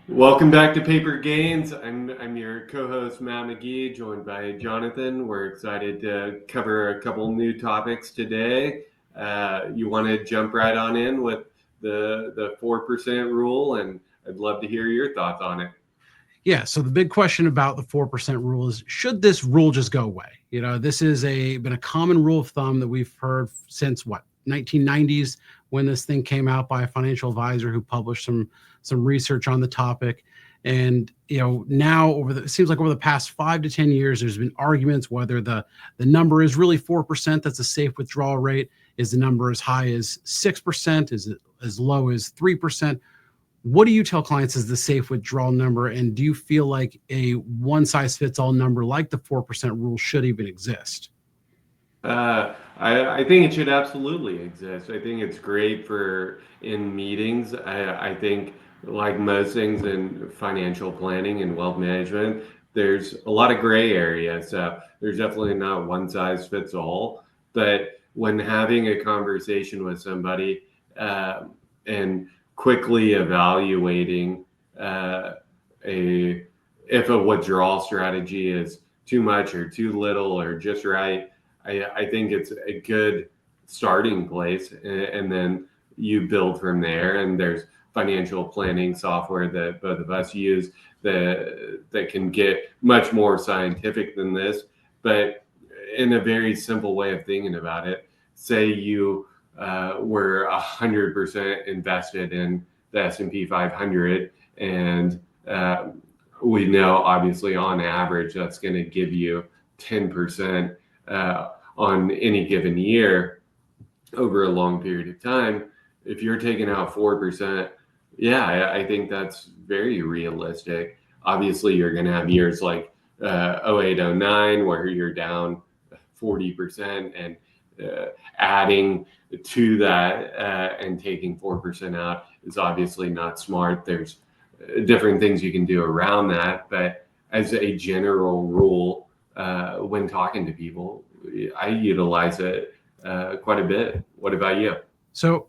Welcome back to Paper Gains. I'm your co-host Magee, joined by Johnathan. We're excited to cover a couple new topics today. You want to jump right on in with the 4% rule, and I'd love to hear your thoughts on it. Yeah. So the big question about the 4% rule is, should this rule just go away? This is been a common rule of thumb that we've heard since 1990s, when this thing came out by a financial advisor who published some research on the topic. And now it seems like over the past 5 to 10 years, there's been arguments whether the number is really 4%. That's a safe withdrawal rate. Is the number as high as 6%? Is it as low as 3%? What do you tell clients is the safe withdrawal number? And do you feel like a one-size-fits-all number like the 4% rule should even exist? I think it should absolutely exist. I think it's great for in meetings. I think, like most things in financial planning and wealth management, there's a lot of gray areas. So there's definitely not one size fits all. But when having a conversation with somebody and quickly evaluating if a withdrawal strategy is too much or too little or just right, I think it's a good starting place, and then you build from there. And there's financial planning software that both of us use that can get much more scientific than this, but in a very simple way of thinking about it. Say you were 100% invested in the S&P 500, and we know obviously on average that's going to give you 10% on any given year over a long period of time. If you're taking out 4%, yeah, I think that's very realistic. Obviously, you're going to have years like 08, 09 where you're down 40%, and adding to that and taking 4% out is obviously not smart. There's different things you can do around that, but as a general rule, when talking to people, I utilize it quite a bit. What about you? So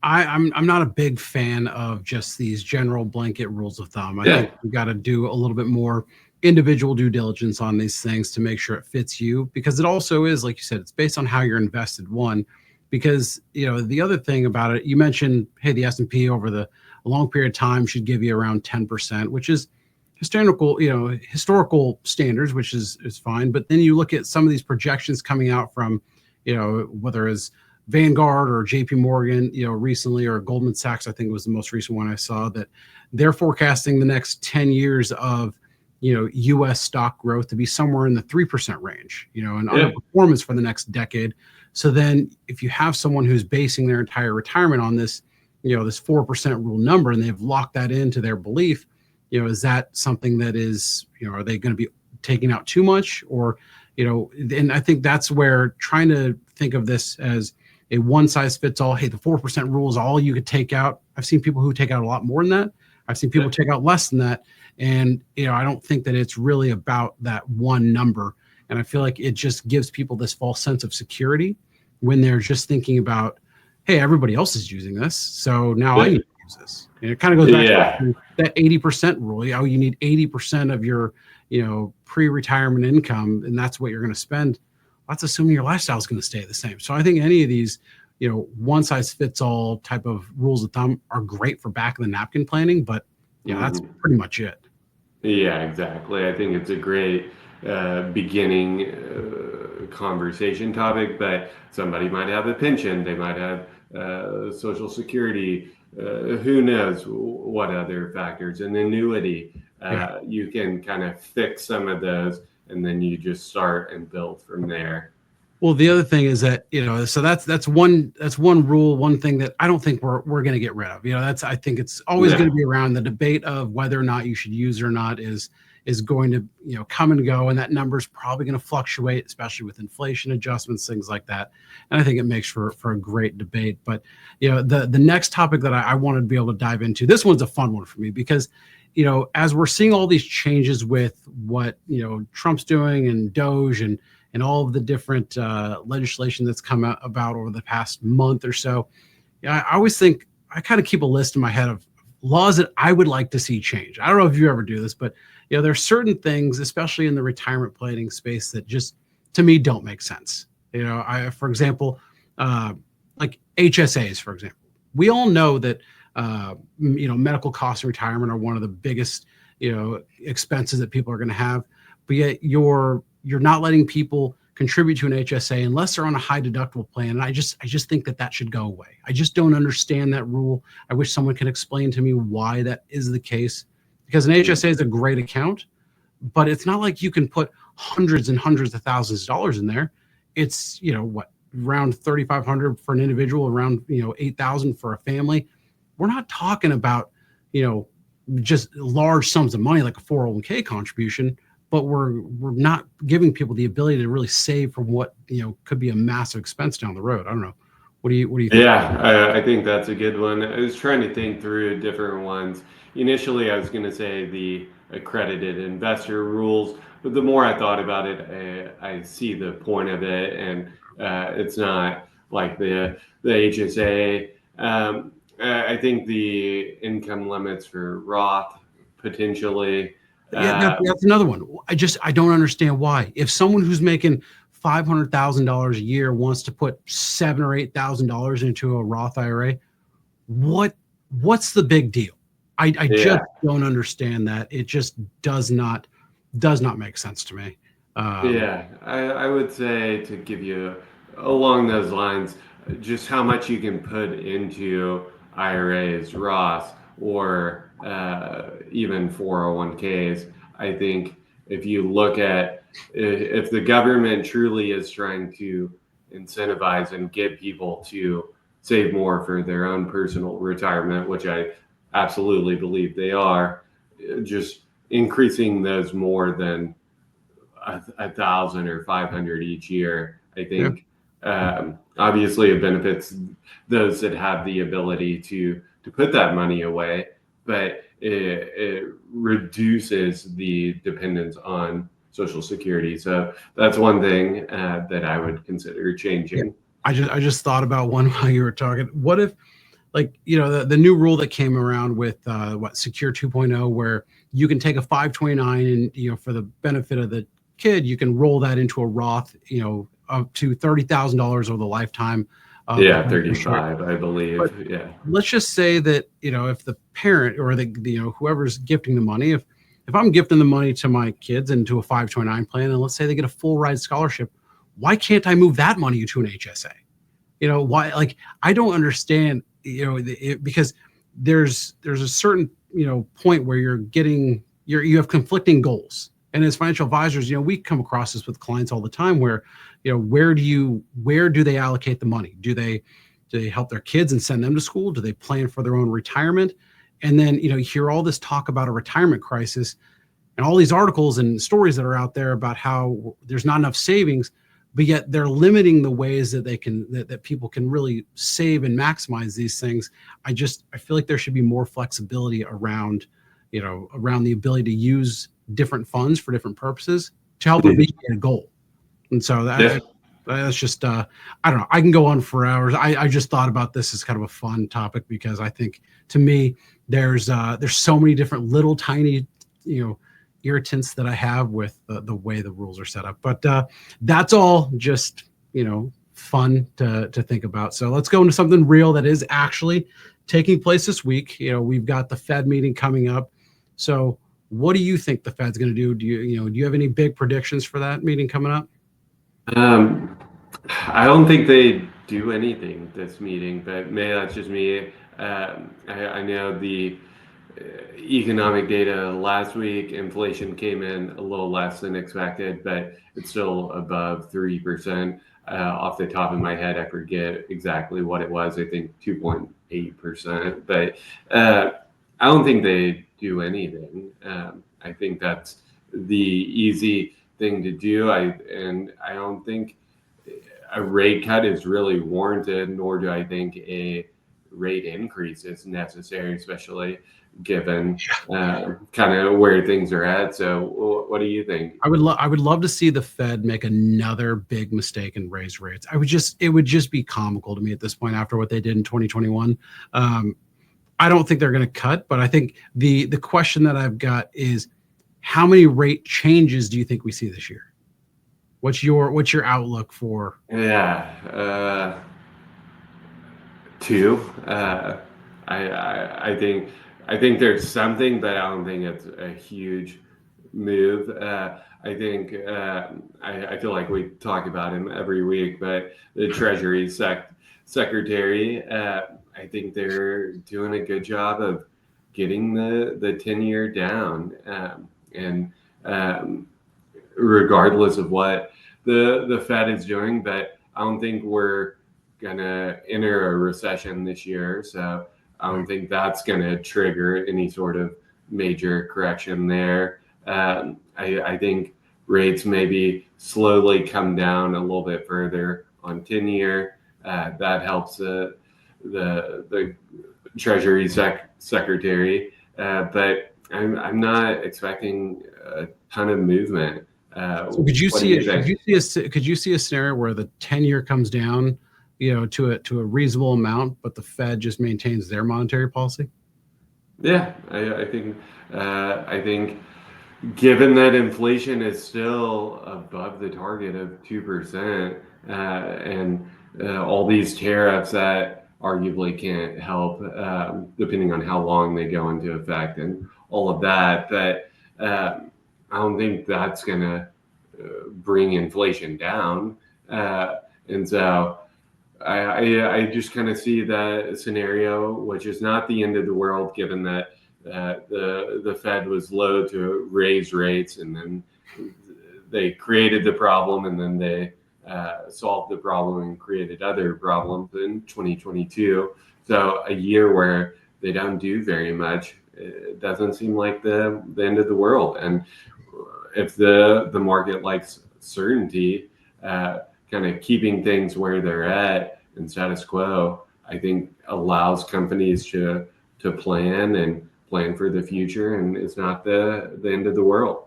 I'm not a big fan of just these general blanket rules of thumb. I think we got to do a little bit more individual due diligence on these things to make sure it fits you, because it also is, like you said, it's based on how you're invested. One, because the other thing about it, you mentioned, hey, the S&P over a long period of time should give you around 10%, which is historical standards, which is fine. But then you look at some of these projections coming out from, whether it's Vanguard or JP Morgan, recently, or Goldman Sachs, I think was the most recent one I saw, that they're forecasting the next 10 years of, U.S. stock growth to be somewhere in the 3% range, and underperformance for the next decade. So then if you have someone who's basing their entire retirement on this, this 4% rule number, and they've locked that into their belief, is that something that is, are they going to be taking out too much? Or, and I think that's where trying to think of this as a one size fits all, hey, the 4% rule is all you could take out. I've seen people who take out a lot more than that. I've seen people take out less than that. And, I don't think that it's really about that one number. And I feel like it just gives people this false sense of security when they're just thinking about, hey, everybody else is using this, so now I need to use this. And it kind of goes back to that 80% rule. Oh, you need 80% of your, pre-retirement income, and that's what you're going to spend. That's assuming your lifestyle is going to stay the same. So I think any of these, one size fits all type of rules of thumb are great for back of the napkin planning, but that's pretty much it. Yeah, exactly. I think it's a great beginning conversation topic, but somebody might have a pension, they might have Social Security, who knows what other factors, an annuity. You can kind of fix some of those, and then you just start and build from there. Well, the other thing is that, so that's one rule, one thing that I don't think we're going to get rid of. I think it's always going to be around. The debate of whether or not you should use it or not is going to, come and go. And that number is probably going to fluctuate, especially with inflation adjustments, things like that. And I think it makes for a great debate. But, the next topic that I wanted to be able to dive into, this one's a fun one for me because, as we're seeing all these changes with what, Trump's doing and Doge and all of the different legislation that's come about over the past month or so, I always think, I kind of keep a list in my head of laws that I would like to see change. I don't know if you ever do this, but there are certain things, especially in the retirement planning space, that just to me don't make sense. For example, like HSAs, for example, we all know that medical costs in retirement are one of the biggest expenses that people are going to have, but yet you're not letting people contribute to an HSA unless they're on a high deductible plan. And I just think that should go away. I just don't understand that rule. I wish someone could explain to me why that is the case, because an HSA is a great account, but it's not like you can put hundreds and hundreds of thousands of dollars in there. It's, around $3,500 for an individual, around, $8,000 for a family. We're not talking about, just large sums of money like a 401k contribution, but we're not giving people the ability to really save from what could be a massive expense down the road. I don't know. What do you think? Yeah, I think that's a good one. I was trying to think through different ones. Initially, I was going to say the accredited investor rules, but the more I thought about it, I see the point of it, and it's not like the HSA. I think the income limits for Roth potentially. That's another one. I don't understand why. If someone who's making $500,000 a year wants to put $7,000 or $8,000 into a Roth IRA, what's the big deal? I just don't understand that. It just does not make sense to me. I would say, to give you along those lines, just how much you can put into IRAs, Roth, or even 401ks. I think if you look at if the government truly is trying to incentivize and get people to save more for their own personal retirement, which I absolutely believe they are, just increasing those more than 1,000 or 500 each year, I think obviously it benefits those that have the ability to put that money away, but it reduces the dependence on Social Security. So that's one thing that I would consider changing. I just thought about one while you were talking. What if, the new rule that came around with Secure 2.0, where you can take a 529 and for the benefit of the kid, you can roll that into a Roth, up to $30,000 over the lifetime. 35, I believe. But let's just say that if the parent or the whoever's gifting the money, if I'm gifting the money to my kids into a 529 plan, and let's say they get a full ride scholarship, why can't I move that money into an HSA? Why? Like, I don't understand. Because there's a certain point where you have conflicting goals. And as financial advisors, we come across this with clients all the time where, where do they allocate the money? Do they help their kids and send them to school? Do they plan for their own retirement? And then, you hear all this talk about a retirement crisis and all these articles and stories that are out there about how there's not enough savings, but yet they're limiting the ways that that people can really save and maximize these things. I feel like there should be more flexibility around the ability to use different funds for different purposes to help them meet a goal. And so that's just, I don't know. I can go on for hours. I just thought about this as kind of a fun topic because I think, to me, there's so many different little tiny, irritants that I have with the way the rules are set up. But that's all just, fun to think about. So let's go into something real that is actually taking place this week. We've got the Fed meeting coming up. So what do you think the Fed's going to do? Do you have any big predictions for that meeting coming up? I don't think they do anything this meeting, but maybe that's just me. I know the economic data last week, inflation came in a little less than expected, but it's still above 3%. Off the top of my head, I forget exactly what it was. I think 2.8%, but I don't think they do anything. I think that's the easy thing to do. I don't think a rate cut is really warranted, nor do I think a rate increase is necessary, especially given kind of where things are at. So what do you think? I would love to see the Fed make another big mistake and raise rates. It would just be comical to me at this point after what they did in 2021. I don't think they're going to cut, but I think the question that I've got is, how many rate changes do you think we see this year? What's your outlook for? Yeah, two. I think there's something, but I don't think it's a huge move. I think I feel like we talk about him every week, but the Treasury Secretary, I think they're doing a good job of getting the 10-year down, and regardless of what the Fed is doing, but I don't think we're gonna enter a recession this year, so I don't think that's gonna trigger any sort of major correction there. I think rates maybe slowly come down a little bit further on 10-year. That helps the Treasury Secretary, but I'm not expecting a ton of movement. So could you What do see you it? think? Could you see a scenario where the 10-year comes down, to a reasonable amount, but the Fed just maintains their monetary policy? Yeah, I think given that inflation is still above the target of 2%, and all these tariffs that arguably can't help, depending on how long they go into effect and all of that, but I don't think that's going to bring inflation down. And so I just kind of see that scenario, which is not the end of the world, given that the Fed was low to raise rates, and then they created the problem, and then they solved the problem and created other problems in 2022. So a year where they don't do very much, it doesn't seem like the end of the world. And if the market likes certainty, kind of keeping things where they're at and status quo, I think allows companies to plan for the future, and it's not the end of the world.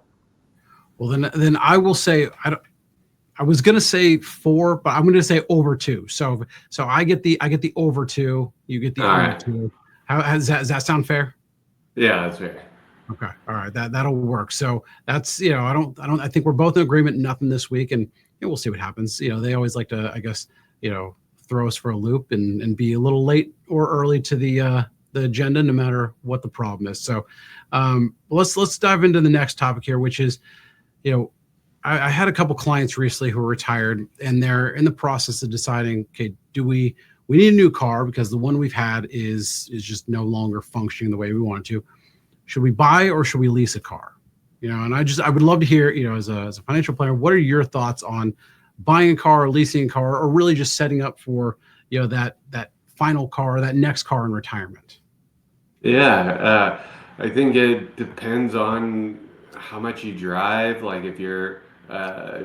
Well, then I will say, I was gonna say 4, but I'm gonna say over 2. So I get the over 2. You get the All over right. 2. Does that sound fair? Yeah, that's fair. Okay. All right. That'll work. So that's, I think we're both in agreement. Nothing this week, and we'll see what happens. They always like to, I guess, throw us for a loop and be a little late or early to the agenda, no matter what the problem is. So let's dive into the next topic here, which is, I had a couple clients recently who are retired, and they're in the process of deciding, okay, we need a new car because the one we've had is just no longer functioning the way we want it to. Should we buy or should we lease a car? And I would love to hear, as a financial planner, what are your thoughts on buying a car or leasing a car, or really just setting up for, that final car, that next car in retirement? Yeah, I think it depends on how much you drive. Like if you're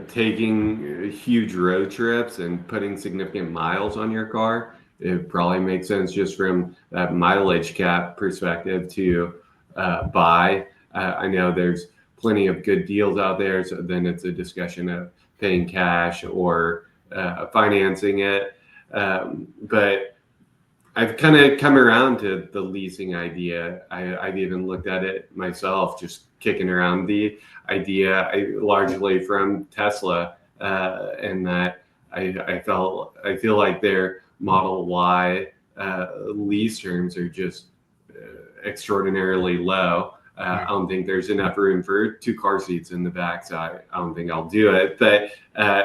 taking huge road trips and putting significant miles on your car, it probably makes sense just from that mileage cap perspective to buy. I know there's plenty of good deals out there, so then it's a discussion of paying cash or financing it. But I've kind of come around to the leasing idea. I've even looked at it myself, just kicking around the idea, largely from Tesla, and that I feel like their Model Y lease terms are just extraordinarily low. I don't think there's enough room for 2 car seats in the back, so I don't think I'll do it. But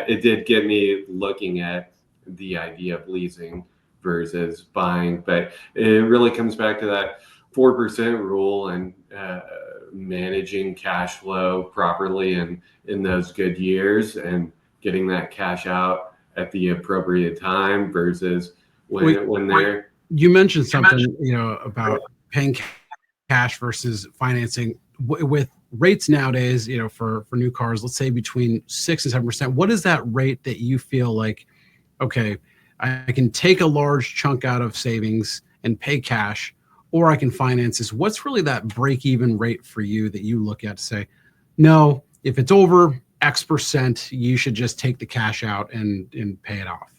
it did get me looking at the idea of leasing versus buying. But it really comes back to that 4% rule and managing cash flow properly and in those good years and getting that cash out at the appropriate time versus when they're. You mentioned something, about paying cash versus financing. With rates nowadays, for new cars, let's say between 6 and 7%. What is that rate that you feel like, okay, I can take a large chunk out of savings and pay cash, or I can finance this? What's really that break-even rate for you that you look at to say, no, if it's over X percent, you should just take the cash out and pay it off?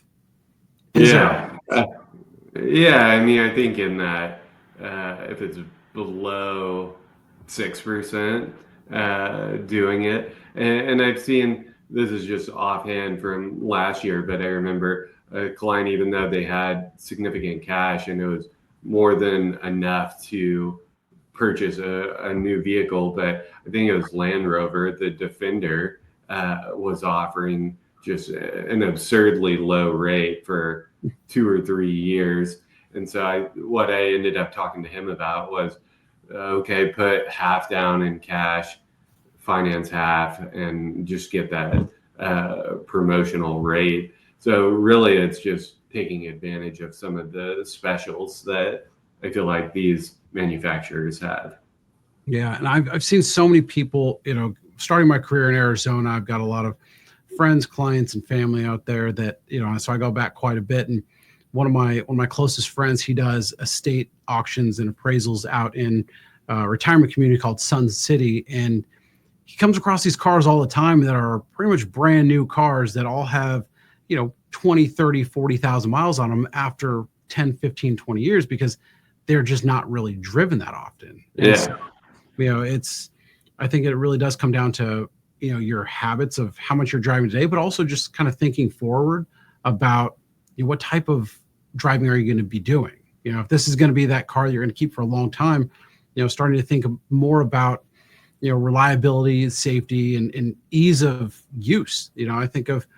Yeah. I mean, I think in that if it's below 6%, doing it. And I've seen, this is just offhand from last year, but I remember a client, even though they had significant cash and it was more than enough to purchase a new vehicle, but I think it was Land Rover, the Defender, was offering just an absurdly low rate for 2 or 3 years. And so what I ended up talking to him about was, okay, put half down in cash, finance half, and just get that promotional rate. So really, it's just taking advantage of some of the specials that I feel like these manufacturers have. Yeah, and I've seen so many people, starting my career in Arizona, I've got a lot of friends, clients, and family out there that, so I go back quite a bit. And one of my closest friends, he does estate auctions and appraisals out in a retirement community called Sun City, and he comes across these cars all the time that are pretty much brand new cars that all have 20, 30, 40,000 miles on them after 10, 15, 20 years, because they're just not really driven that often. And so, I think it really does come down to your habits of how much you're driving today, but also just kind of thinking forward about what type of driving are you going to be doing. If this is going to be that car that you're going to keep for a long time, starting to think more about reliability, safety, and ease of use. I think of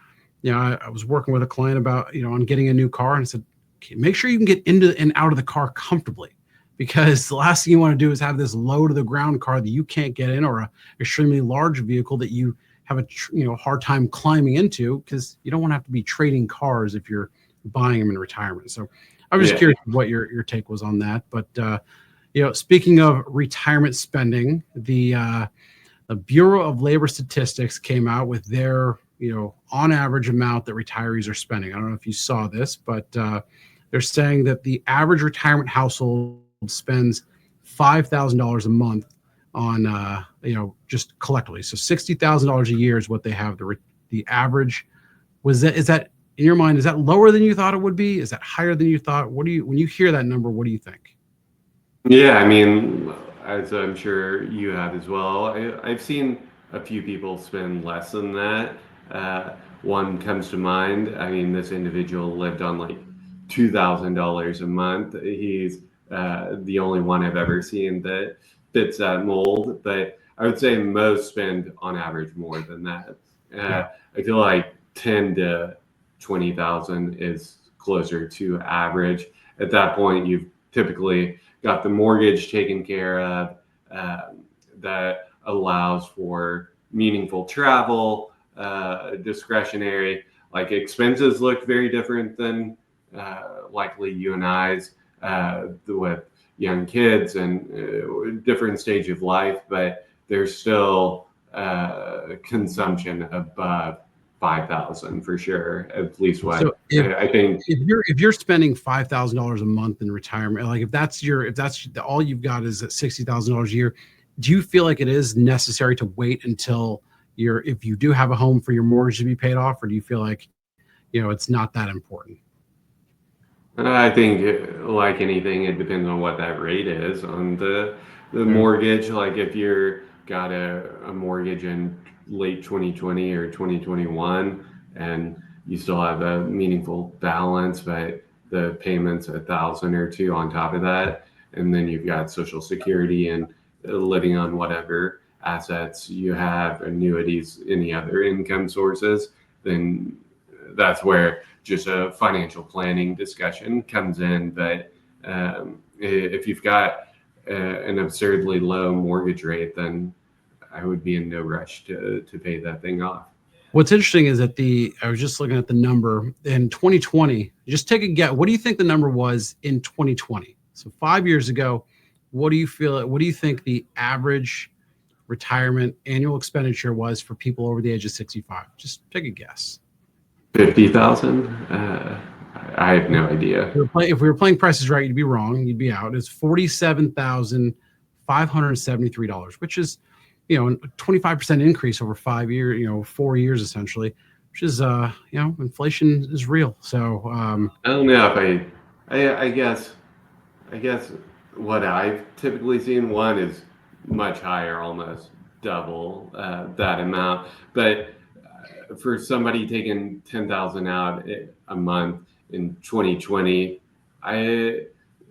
I was working with a client about on getting a new car, and I said, okay, make sure you can get into and out of the car comfortably, because the last thing you want to do is have this low to the ground car that you can't get in, or a extremely large vehicle that you have a hard time climbing into, because you don't want to have to be trading cars if you're buying them in retirement. So I was just curious what your take was on that. But speaking of retirement spending, the Bureau of Labor Statistics came out with their on average amount that retirees are spending. I don't know if you saw this, but they're saying that the average retirement household spends $5,000 a month on just collectively. So $60,000 a year is what they have. The average is that in your mind, is that lower than you thought it would be? Is that higher than you thought? When you hear that number, what do you think? Yeah, I mean, as I'm sure you have as well, I've seen a few people spend less than that. One comes to mind. I mean, this individual lived on like $2,000 a month. He's the only one I've ever seen that fits that mold. But I would say most spend on average more than that. I feel like 10 to 20,000 is closer to average. At that point, you've typically got the mortgage taken care of, that allows for meaningful travel, discretionary, like expenses look very different than likely you and I's, with young kids and different stage of life, but there's still consumption above 5,000 for sure, at least what I think. If you're spending $5,000 a month in retirement, like if that's all you've got is at $60,000 a year, do you feel like it is necessary to wait until if you do have a home for your mortgage to be paid off, or do you feel like it's not that important? I think, like anything, it depends on what that rate is on the mortgage. Like if you're got a mortgage in late 2020 or 2021 and you still have a meaningful balance, but the payments 1,000 or two on top of that, and then you've got Social Security and living on whatever assets you have, annuities, any other income sources, then that's where just a financial planning discussion comes in. But if you've got an absurdly low mortgage rate, then I would be in no rush to pay that thing off. What's interesting is that I was just looking at the number in 2020. Just take a guess. What do you think the number was in 2020? So 5 years ago, what do you think the average retirement annual expenditure was for people over the age of 65? Just take a guess. 50,000? I have no idea. If we were playing Price is Right, you'd be wrong. You'd be out. It's $47,573, which is, a 25% increase over 5 years, 4 years essentially, which is, inflation is real. So I don't know if I guess what I've typically seen, one is much higher, almost double that amount. But for somebody taking 10,000 out a month in 2020, I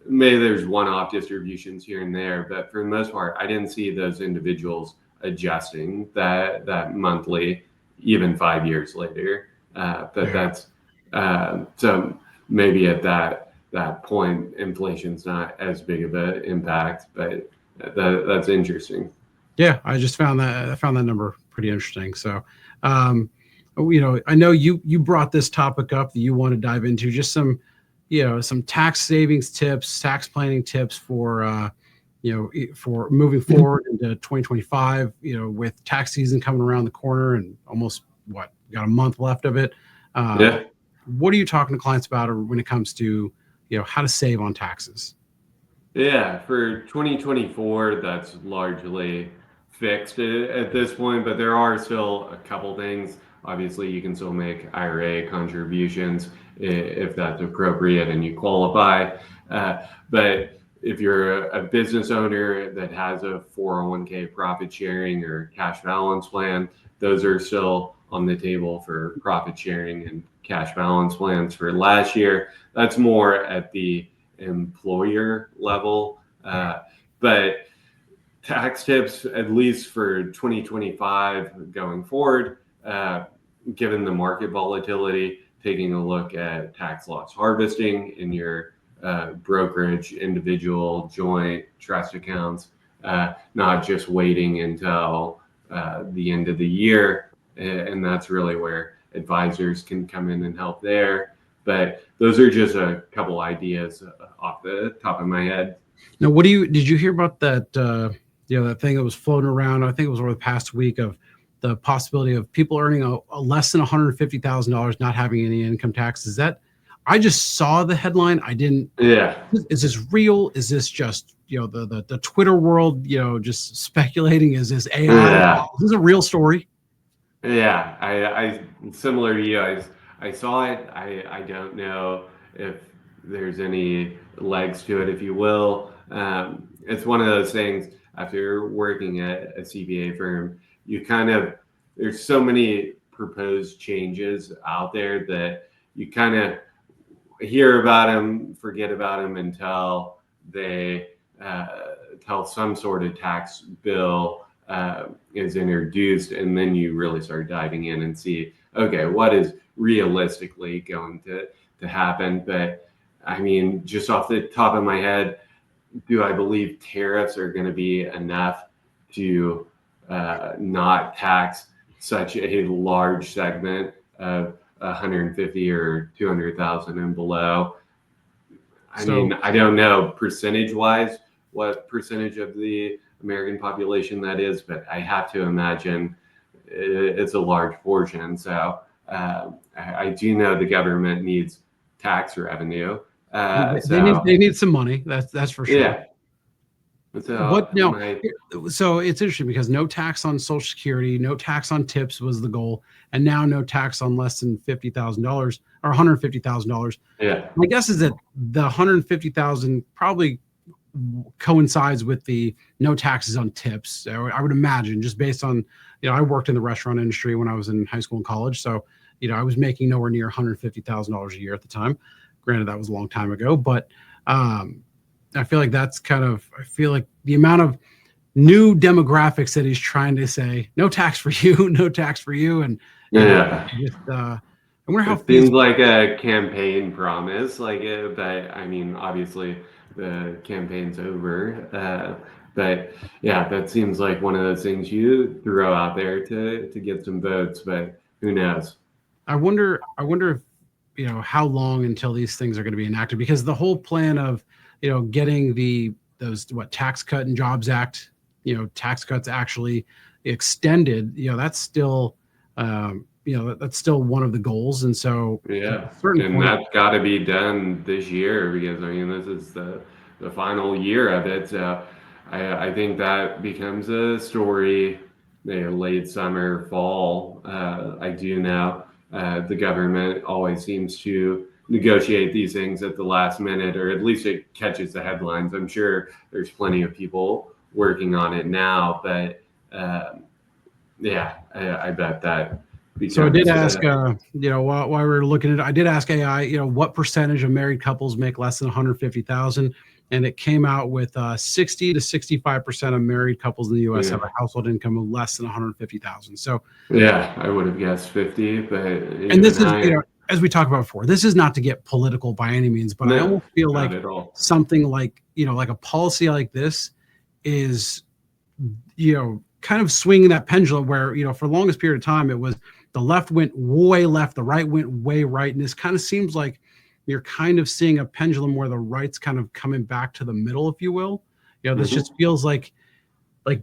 maybe there's one-off distributions here and there, but for the most part, I didn't see those individuals adjusting that monthly, even 5 years later. But Yeah. that's so maybe at that point, inflation's not as big of an impact, but that's interesting. Yeah, I found that number pretty interesting. So, I know you brought this topic up that you want to dive into, just some, some tax savings tips, tax planning tips for, for moving forward into 2025. With tax season coming around the corner and almost got a month left of it. Yeah. What are you talking to clients about when it comes to, how to save on taxes? Yeah, for 2024, that's largely fixed at this point, but there are still a couple things. Obviously, you can still make IRA contributions if that's appropriate and you qualify. But if you're a business owner that has a 401k profit sharing or cash balance plan, those are still on the table for profit sharing and cash balance plans for last year. That's more at the employer level. But tax tips, at least for 2025 going forward, given the market volatility, taking a look at tax loss harvesting in your brokerage, individual, joint, trust accounts, not just waiting until the end of the year. And that's really where advisors can come in and help there. But those are just a couple ideas off the top of my head. Now, did you hear about that? That thing that was floating around. I think it was over the past week of the possibility of people earning a less than $150,000 not having any income tax. Is that? I just saw the headline. I didn't. Yeah. Is this real? Is this just the Twitter world just speculating? Is this AI? Yeah. Is this a real story? Yeah, I similar to you. I saw it. I don't know if there's any legs to it, if you will. It's one of those things. After working at a CPA firm, you kind of there's so many proposed changes out there that you kind of hear about them, forget about them until they tell some sort of tax bill is introduced, and then you really start diving in and see, okay, what is realistically going to happen. But I mean, just off the top of my head, do I believe tariffs are going to be enough to not tax such a large segment of 150 or 200,000 and below? I mean, I don't know percentage wise what percentage of the American population that is, but I have to imagine it's a large portion. So I do know the government needs tax revenue. They need some money. That's for sure. Yeah. So so it's interesting because no tax on Social Security, no tax on tips was the goal, and now no tax on less than $50,000 or $150,000. Yeah. My guess is that the 150,000 probably coincides with the no taxes on tips. I would imagine, just based on, I worked in the restaurant industry when I was in high school and college, so I was making nowhere near $150,000 a year at the time. Granted, that was a long time ago, but I feel like I feel like the amount of new demographics that he's trying to say, no tax for you, no tax for you. And I wonder how it seems like a campaign promise, but I mean, obviously the campaign's over. But yeah, that seems like one of those things you throw out there to get some votes, but who knows? I wonder if, how long until these things are going to be enacted, because the whole plan of, getting those Tax Cut and Jobs Act, tax cuts actually extended, that's still, that's still one of the goals. And so, yeah, and that's got to be done this year, because I mean, this is the final year of it. So I think that becomes a story, late summer, fall. I do know the government always seems to negotiate these things at the last minute, or at least it catches the headlines. I'm sure there's plenty of people working on it now, but yeah, I bet that becomes. So I did ask, while we were looking at it, I did ask AI, what percentage of married couples make less than 150,000, and it came out with 60 to 65% of married couples in the U.S. have a household income of less than 150,000. So yeah, I would have guessed 50, but and this is, as we talked about before, this is not to get political by any means, but I almost feel like something like, like a policy like this is, kind of swinging that pendulum where, for the longest period of time, it was the left went way left, the right went way right. And this kind of seems like you're kind of seeing a pendulum where the right's kind of coming back to the middle, if you will. This just feels like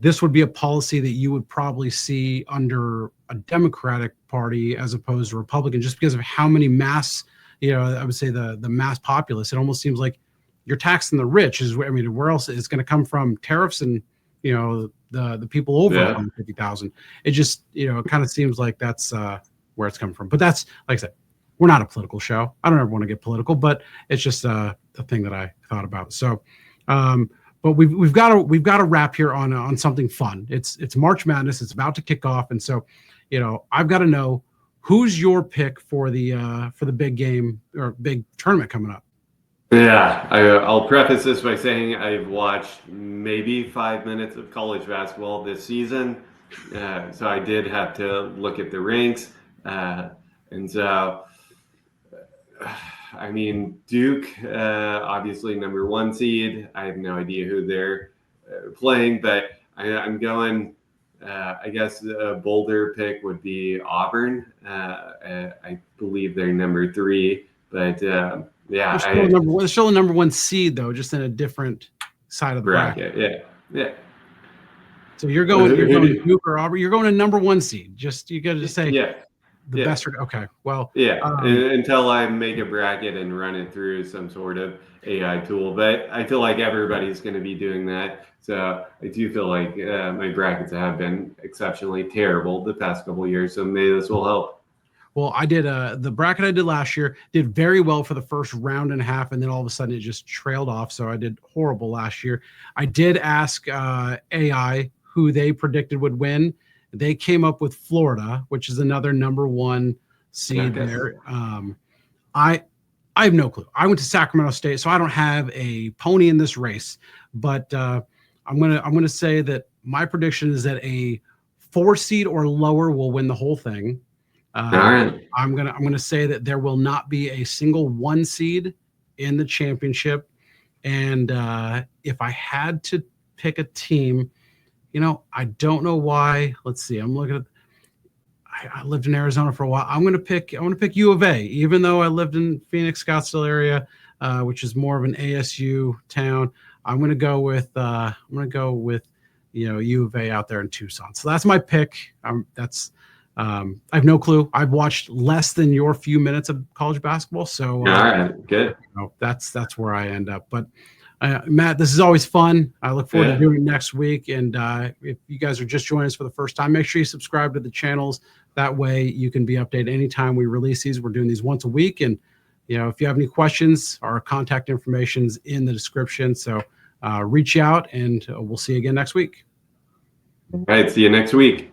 this would be a policy that you would probably see under a Democratic Party as opposed to Republican, just because of how many mass, I would say the mass populace. It almost seems like you're taxing the rich. Where else is going to come from? Tariffs and, the people over 150,000. It just, it kind of seems like that's where it's coming from. But that's, like I said, we're not a political show. I don't ever want to get political, but it's just a thing that I thought about. So, but we've got to wrap here on something fun. It's March Madness. It's about to kick off, and so, I've got to know who's your pick for the big game or big tournament coming up. Yeah, I'll preface this by saying I've watched maybe 5 minutes of college basketball this season, so I did have to look at the ranks, and so, Duke, obviously number 1 seed. I have no idea who they're playing, but I'm going. I guess a bolder pick would be Auburn. I believe they're number 3, but. Yeah, they're still a number 1 seed though, just in a different side of the bracket. Yeah. So you're going Duke or Auburn. You're going to number 1 seed. Just you got to say the best. Okay, well, until I make a bracket and run it through some sort of AI tool, but I feel like everybody's going to be doing that. So I do feel like my brackets have been exceptionally terrible the past couple of years. So maybe this will help. Well, I did the bracket I did last year, did very well for the first round and a half, and then all of a sudden it just trailed off. So I did horrible last year. I did ask AI who they predicted would win. They came up with Florida, which is another number 1 seed there. I have no clue. I went to Sacramento State, so I don't have a pony in this race. But I'm gonna say that my prediction is that a 4 seed or lower will win the whole thing. All right. I'm gonna say that there will not be a single 1 seed in the championship, and if I had to pick a team, I don't know why. Let's see. I'm looking at. I lived in Arizona for a while. I'm gonna pick U of A, even though I lived in Phoenix, Scottsdale area, which is more of an ASU town. I'm gonna go with U of A out there in Tucson. So that's my pick. I have no clue. I've watched less than your few minutes of college basketball, so all right, good. That's where I end up. But Matt, this is always fun. I look forward to doing it next week. And if you guys are just joining us for the first time, make sure you subscribe to the channels. That way you can be updated anytime we release these. We're doing these once a week, and if you have any questions, our contact information is in the description. So reach out, and we'll see you again next week. All right, see you next week.